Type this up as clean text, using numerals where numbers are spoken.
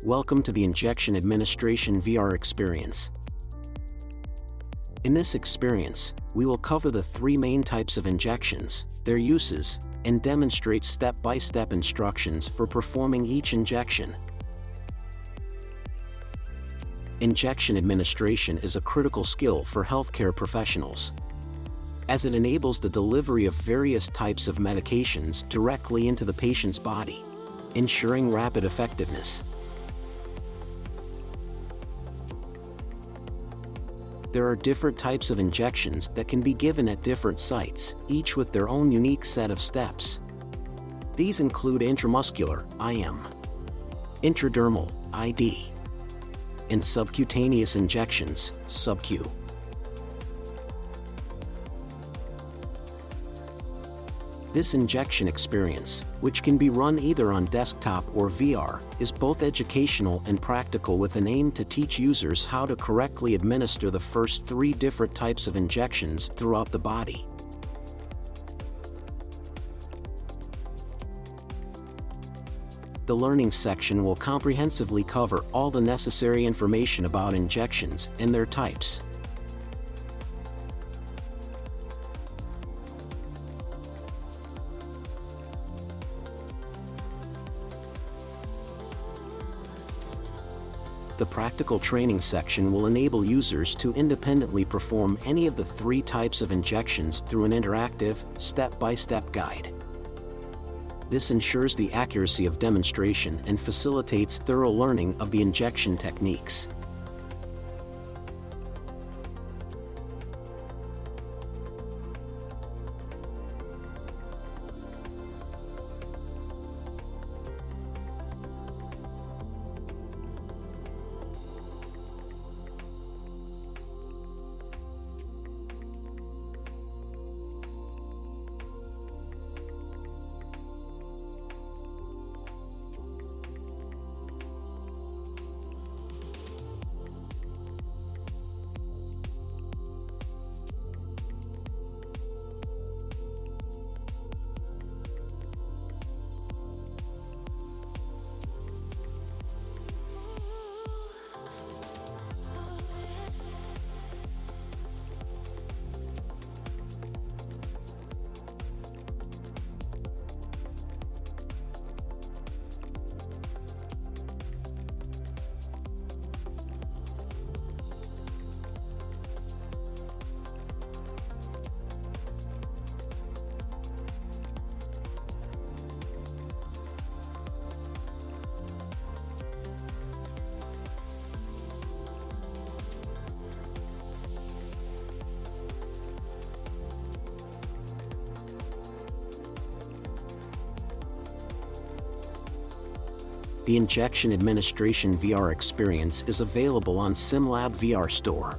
Welcome to the Injection Administration VR experience. In this experience, we will cover the three main types of injections, their uses, and demonstrate step-by-step instructions for performing each injection. Injection administration is a critical skill for healthcare professionals, as it enables the delivery of various types of medications directly into the patient's body, ensuring rapid effectiveness. There are different types of injections that can be given at different sites, each with their own unique set of steps. These include intramuscular, IM, intradermal, ID, and subcutaneous injections, subQ. This injection experience, which can be run either on desktop or VR, is both educational and practical with an aim to teach users how to correctly administer the first three different types of injections throughout the body. The learning section will comprehensively cover all the necessary information about injections and their types. The practical training section will enable users to independently perform any of the three types of injections through an interactive, step-by-step guide. This ensures the accuracy of demonstration and facilitates thorough learning of the injection techniques. The Injection Administration VR experience is available on SimLab VR Store.